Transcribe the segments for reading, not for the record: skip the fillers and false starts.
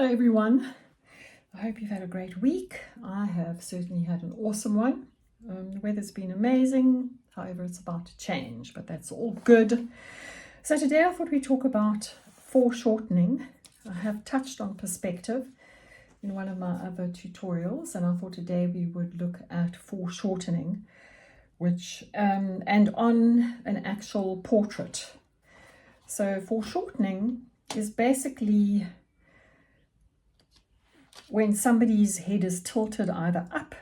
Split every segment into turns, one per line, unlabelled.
Hello everyone, I hope you've had a great week. I have certainly had an awesome one. The weather's been amazing, however it's about to change, but that's all good. So today I thought we'd talk about foreshortening. I have touched on perspective in one of my other tutorials, and I thought today we would look at foreshortening, which and on an actual portrait. So foreshortening is basically when somebody's head is tilted either up,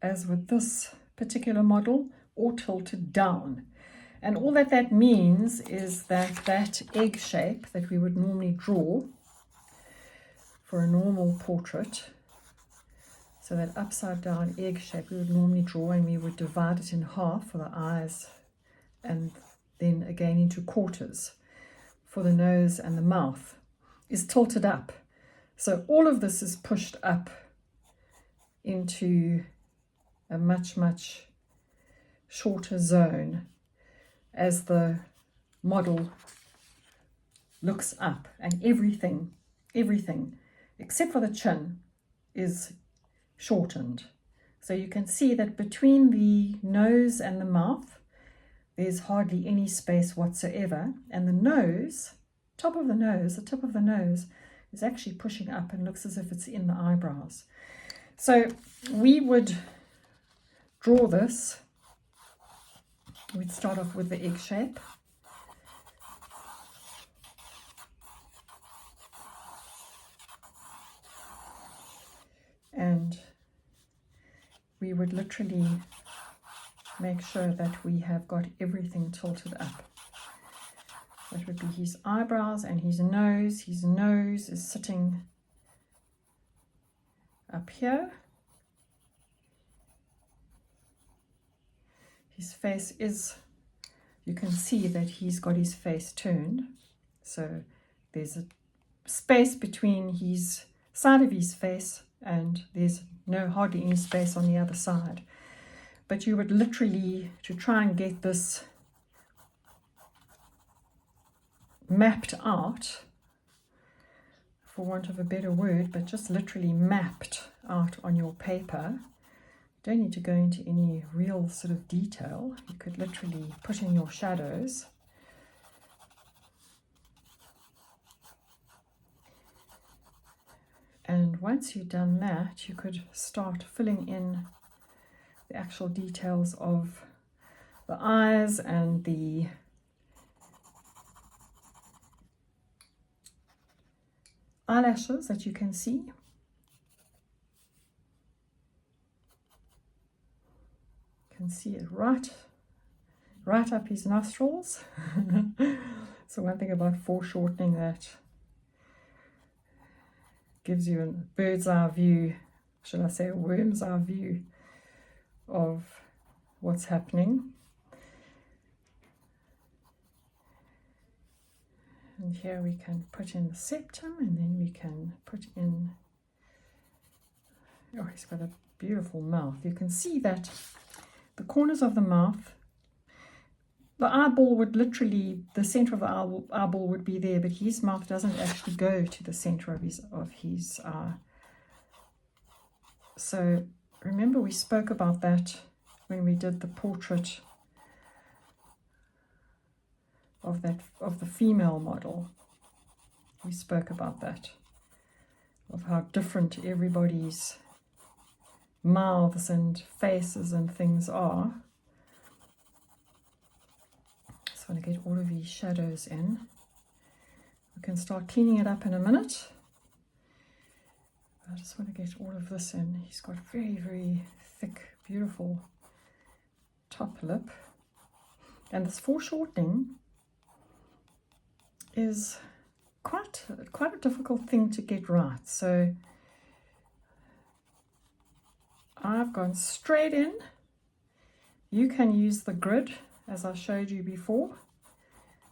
as with this particular model, or tilted down. And all that means is that that egg shape that we would normally draw for a normal portrait, so that upside down egg shape we would normally draw, and we would divide it in half for the eyes and then again into quarters for the nose and the mouth, is tilted up. So all of this is pushed up into a much, much shorter zone as the model looks up, and everything except for the chin is shortened. So you can see that between the nose and the mouth there's hardly any space whatsoever, and the nose, the tip of the nose is actually pushing up and looks as if it's in the eyebrows. So we would draw this. We'd start off with the egg shape. And we would literally make sure that we have got everything tilted up. That would be his eyebrows and his nose. His nose is sitting up here. His face is, you can see that he's got his face turned. So there's a space between his side of his face, and there's hardly any space on the other side. But you would literally, to try and get this mapped out, for want of a better word, but just literally mapped out on your paper. You don't need to go into any real sort of detail. You could literally put in your shadows. And once you've done that, you could start filling in the actual details of the eyes and the eyelashes that you can see. You can see it right up his nostrils. So one thing about foreshortening that gives you a bird's eye view, should I say a worm's eye view of what's happening. And here we can put in the septum, and then we can put in, oh, he's got a beautiful mouth. You can see that the corners of the mouth, the eyeball would literally, the center of the eyeball would be there, but his mouth doesn't actually go to the center of his eye. So remember, we spoke about that when we did the portrait of the female model. We spoke about that, of how different everybody's mouths and faces and things are. Just want to get all of these shadows in. We can start cleaning it up in a minute. I just want to get all of this in. He's got very, very thick, beautiful top lip. And this foreshortening is quite a difficult thing to get right. So I've gone straight in. You can use the grid as I showed you before.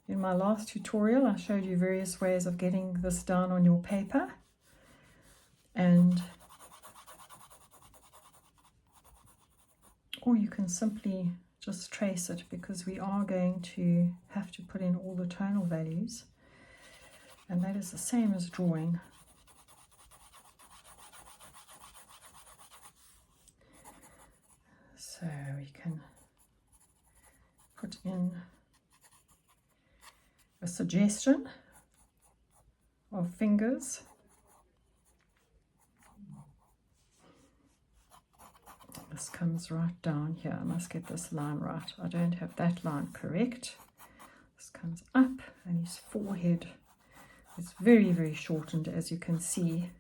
In my last tutorial I showed you various ways of getting this down on your paper, or you can simply just trace it, because we are going to have to put in all the tonal values, and that is the same as drawing. So we can put in a suggestion of fingers. This comes right down here. I must get this line right. I don't have that line correct. This comes up, and his forehead is very, very shortened, as you can see.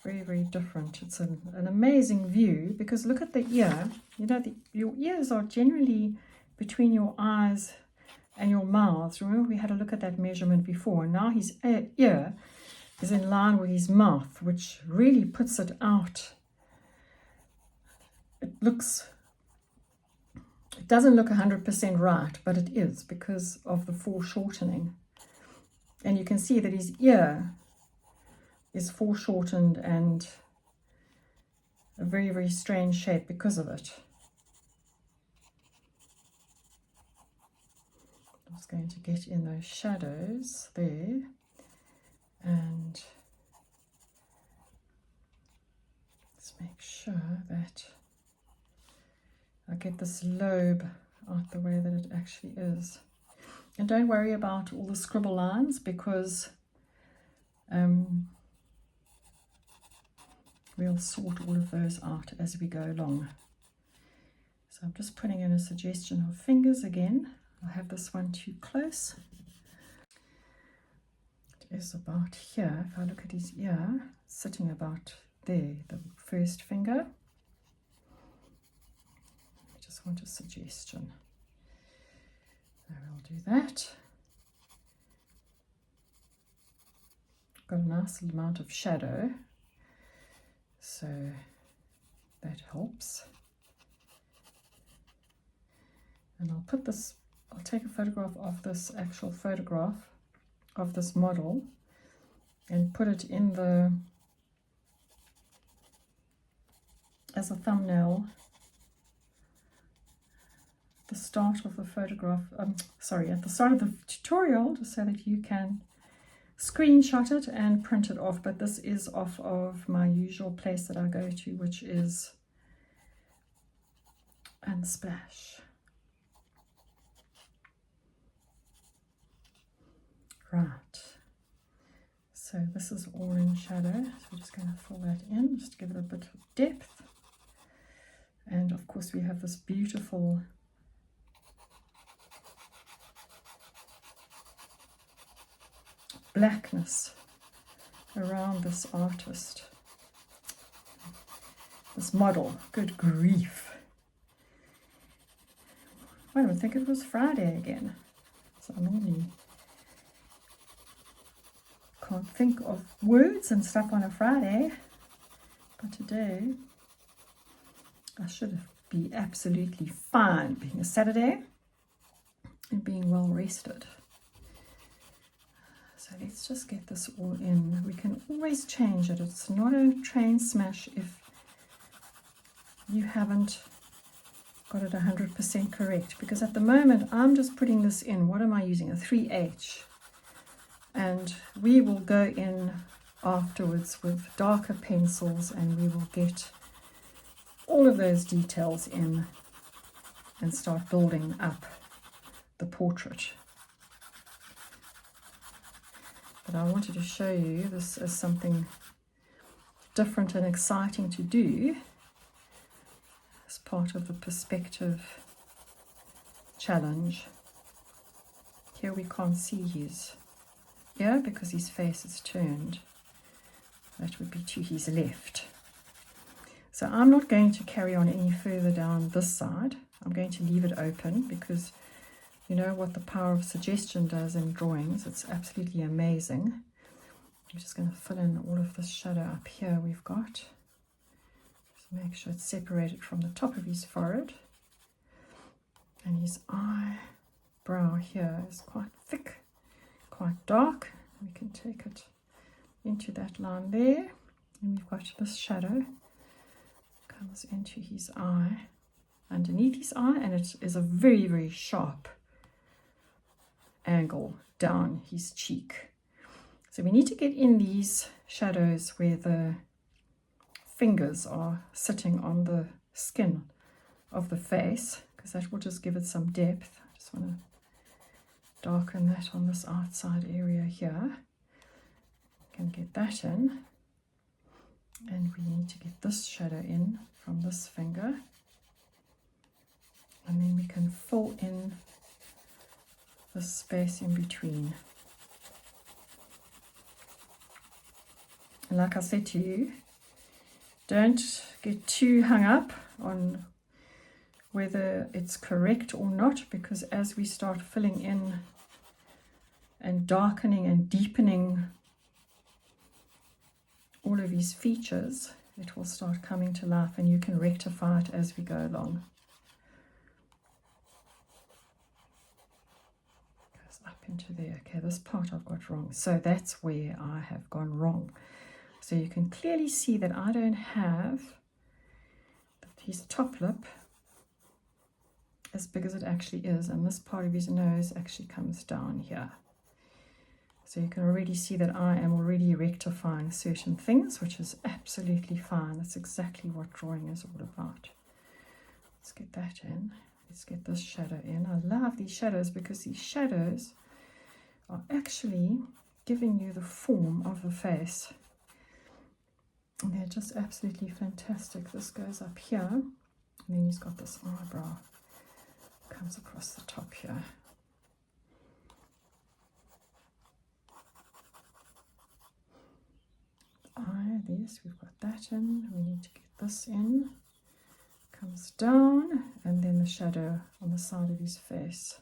Very, very different. It's an amazing view, because look at the ear. You know, your ears are generally between your eyes and your mouths. Remember, we had a look at that measurement before. And now his ear is in line with his mouth, which really puts it out. It doesn't look 100% right, but it is because of the foreshortening. And you can see that his ear is foreshortened and a very, very strange shape because of it. I'm just going to get in those shadows there, and let's make sure that I get this lobe out the way that it actually is. And don't worry about all the scribble lines, because we'll sort all of those out as we go along. So I'm just putting in a suggestion of fingers again. I have this one too close. It is about here. If I look at his ear, sitting about there, the first finger. I just want a suggestion. So we'll do that. Got a nice little amount of shadow, so that helps. And I'll put this, I'll take a photograph of this actual photograph of this model and put it in the, as a thumbnail, the start of the photograph, sorry, at the start of the tutorial, just so that you can screenshot it and print it off. But this is off of my usual place that I go to, which is Unsplash. Right, so this is all in shadow, so we're just going to fill that in, just to give it a bit of depth. And of course we have this beautiful blackness around this artist, this model. Good grief. I don't think it was Friday again. So I normally can't think of words and stuff on a Friday, but today I should be absolutely fine, being a Saturday and being well rested. So let's just get this all in. We can always change it. It's not a train smash if you haven't got it 100% correct, because at the moment I'm just putting this in. What am I using? A 3H. And we will go in afterwards with darker pencils, and we will get all of those details in and start building up the portrait. But I wanted to show you this as something different and exciting to do as part of the perspective challenge. Here we can't see his ear because his face is turned. That would be to his left. So I'm not going to carry on any further down this side. I'm going to leave it open, because you know what the power of suggestion does in drawings. It's absolutely amazing. I'm just going to fill in all of this shadow up here we've got. Just make sure it's separated from the top of his forehead. And his eyebrow here is quite thick, quite dark. We can take it into that line there. And we've got this shadow comes into his eye, underneath his eye, and it is a very, very sharp angle down his cheek. So we need to get in these shadows where the fingers are sitting on the skin of the face, because that will just give it some depth. I just want to darken that on this outside area here. Can get that in, and we need to get this shadow in from this finger, and then we can fill in the space in between. And like I said to you, don't get too hung up on whether it's correct or not, because as we start filling in and darkening and deepening all of these features, it will start coming to life, and you can rectify it as we go along. Goes up into there. Okay, this part I've got wrong, so that's where I have gone wrong. So you can clearly see that I don't have his top lip as big as it actually is, and this part of his nose actually comes down here. So you can already see that I am already rectifying certain things, which is absolutely fine. That's exactly what drawing is all about. Let's get that in. Let's get this shadow in. I love these shadows because these shadows are actually giving you the form of the face. And they're just absolutely fantastic. This goes up here, and then he's got this eyebrow. Comes across the top here. This, we've got that in. We need to get this in. Comes down, and then the shadow on the side of his face.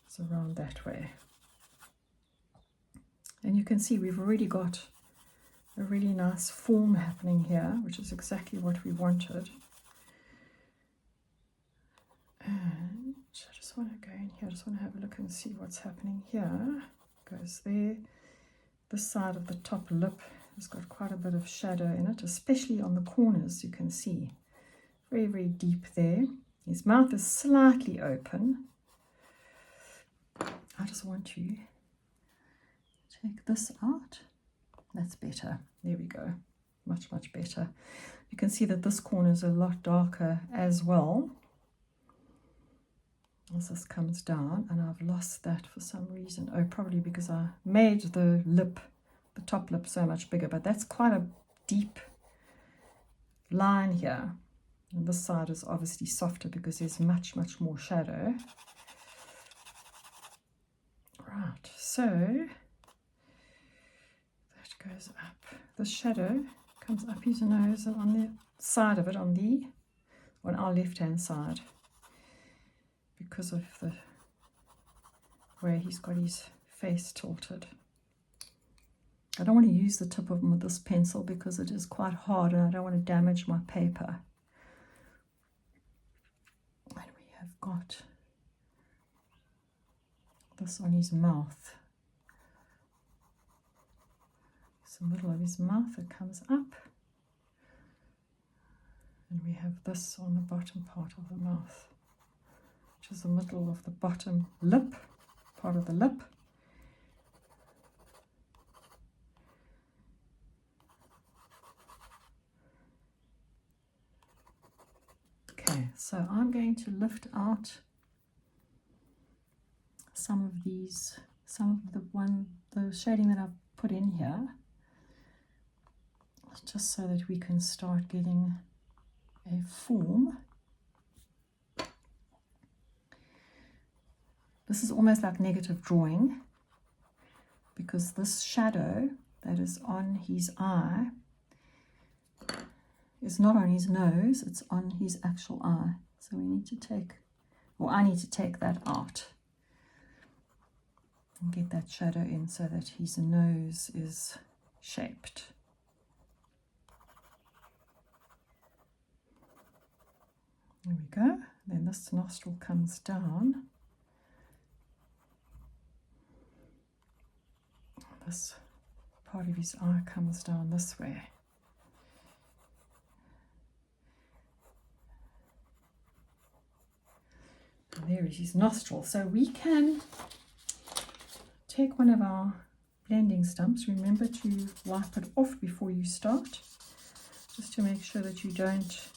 It's around that way. And you can see we've already got a really nice form happening here, which is exactly what we wanted. And I just want to go in here, I just want to have a look and see what's happening here. Goes there. This side of the top lip has got quite a bit of shadow in it, especially on the corners. You can see very, very deep there. His mouth is slightly open. I just want to take this out. That's better. There we go. Much, much better. You can see that this corner is a lot darker as well as this comes down, and I've lost that for some reason. Oh, probably because I made the lip, the top lip, so much bigger, but that's quite a deep line here. And this side is obviously softer because there's much, much more shadow. Right, so that goes up. The shadow comes up his nose and on the side of it, on our left-hand side, because of the way he's got his face tilted. I don't want to use the tip of this pencil because it is quite hard and I don't want to damage my paper. And we have got this on his mouth. It's the middle of his mouth that comes up. And we have this on the bottom part of the mouth, which is the middle of the bottom lip, part of the lip. Okay, so I'm going to lift out some of these, the shading that I've put in here, just so that we can start getting a form. This is almost like negative drawing, because this shadow that is on his eye is not on his nose, it's on his actual eye. So we need to take, or I need to take that out and get that shadow in so that his nose is shaped. There we go. Then this nostril comes down. This part of his eye comes down this way. And there is his nostril. So we can take one of our blending stumps. Remember to wipe it off before you start, just to make sure that you don't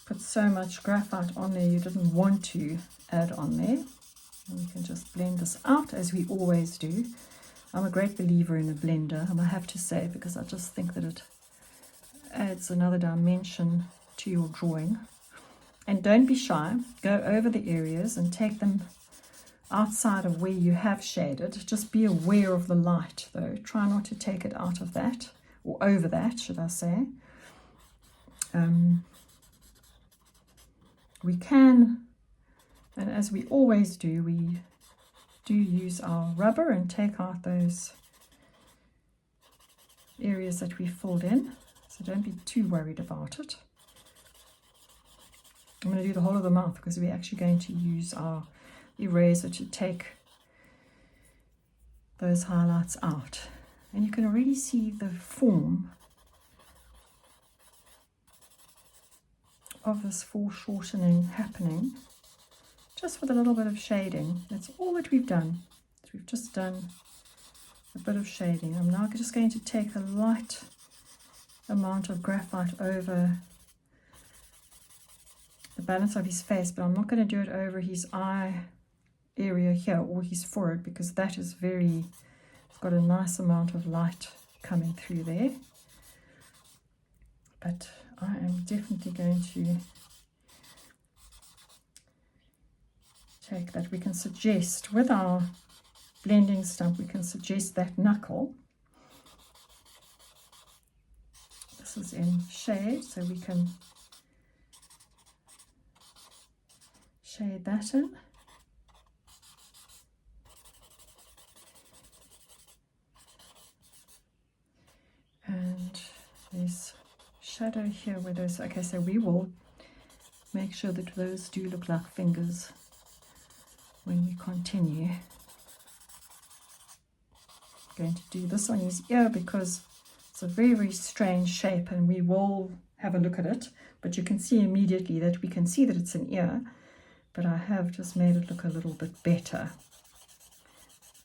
put so much graphite on there you didn't want to add on there. And you can just blend this out as we always do. I'm a great believer in a blender, and I have to say, because I just think that it adds another dimension to your drawing. And don't be shy, go over the areas and take them outside of where you have shaded. Just be aware of the light though, try not to take it out of that, or over that should I say. We can, and as we always do, we do use our rubber and take out those areas that we filled in, so don't be too worried about it. I'm going to do the whole of the mouth because we're actually going to use our eraser to take those highlights out, and you can already see the form of this foreshortening happening just with a little bit of shading. That's all that we've done. We've just done a bit of shading. I'm now just going to take a light amount of graphite over the balance of his face, but I'm not going to do it over his eye area here or his forehead, because that is very, it's got a nice amount of light coming through there. But I am definitely going to take that. We can suggest with our blending stump, we can suggest that knuckle. This is in shade, so we can shade that in. And there's shadow here where those, okay, so we will make sure that those do look like fingers when we continue. I'm going to do this on his ear because it's a very, very strange shape, and we will have a look at it, but you can see immediately that we can see that it's an ear, but I have just made it look a little bit better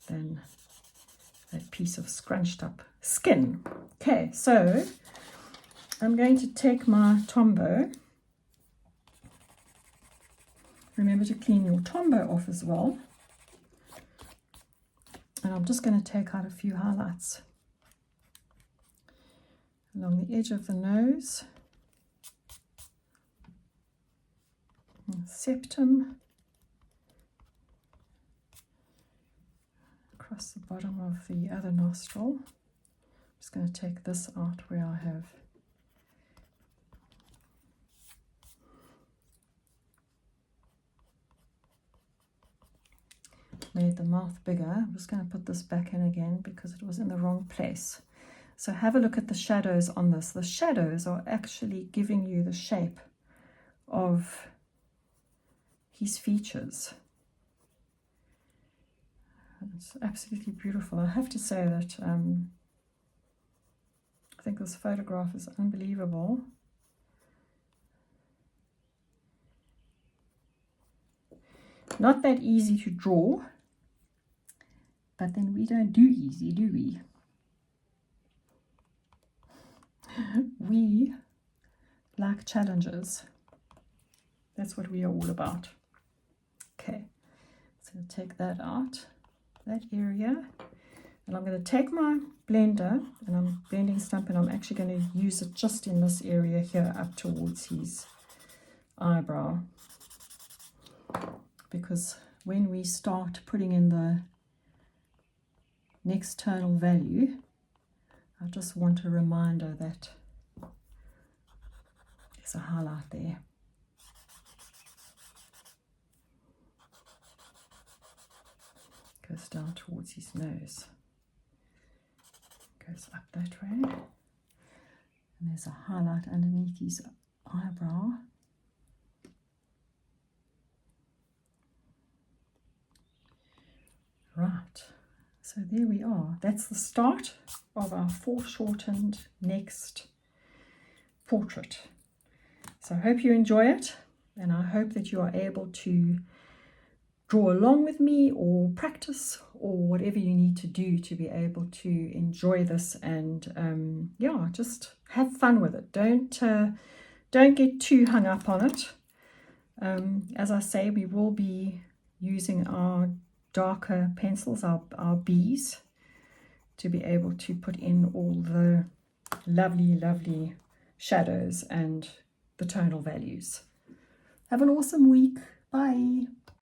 than that piece of scrunched up skin. Okay, so I'm going to take my Tomboy. Remember to clean your Tomboy off as well. And I'm just going to take out a few highlights along the edge of the nose, and septum, across the bottom of the other nostril. I'm just going to take this out where I have made the mouth bigger. I'm just going to put this back in again because it was in the wrong place. So have a look at the shadows on this. The shadows are actually giving you the shape of his features. It's absolutely beautiful. I have to say that I think this photograph is unbelievable. Not that easy to draw, but then we don't do easy, do we? We like challenges. That's what we are all about. Okay, so take that out, that area, and I'm going to take my blender and I'm blending stump, and I'm actually going to use it just in this area here up towards his eyebrow, because when we start putting in the next tonal value, I just want a reminder that there's a highlight there. Goes down towards his nose, goes up that way, and there's a highlight underneath his eyebrow. Right, so there we are. That's the start of our foreshortened next portrait. So I hope you enjoy it, and I hope that you are able to draw along with me or practice or whatever you need to do to be able to enjoy this and yeah, just have fun with it. Don't don't get too hung up on it. As I say, we will be using our darker pencils, our Bs, to be able to put in all the lovely, lovely shadows and the tonal values. Have an awesome week. Bye.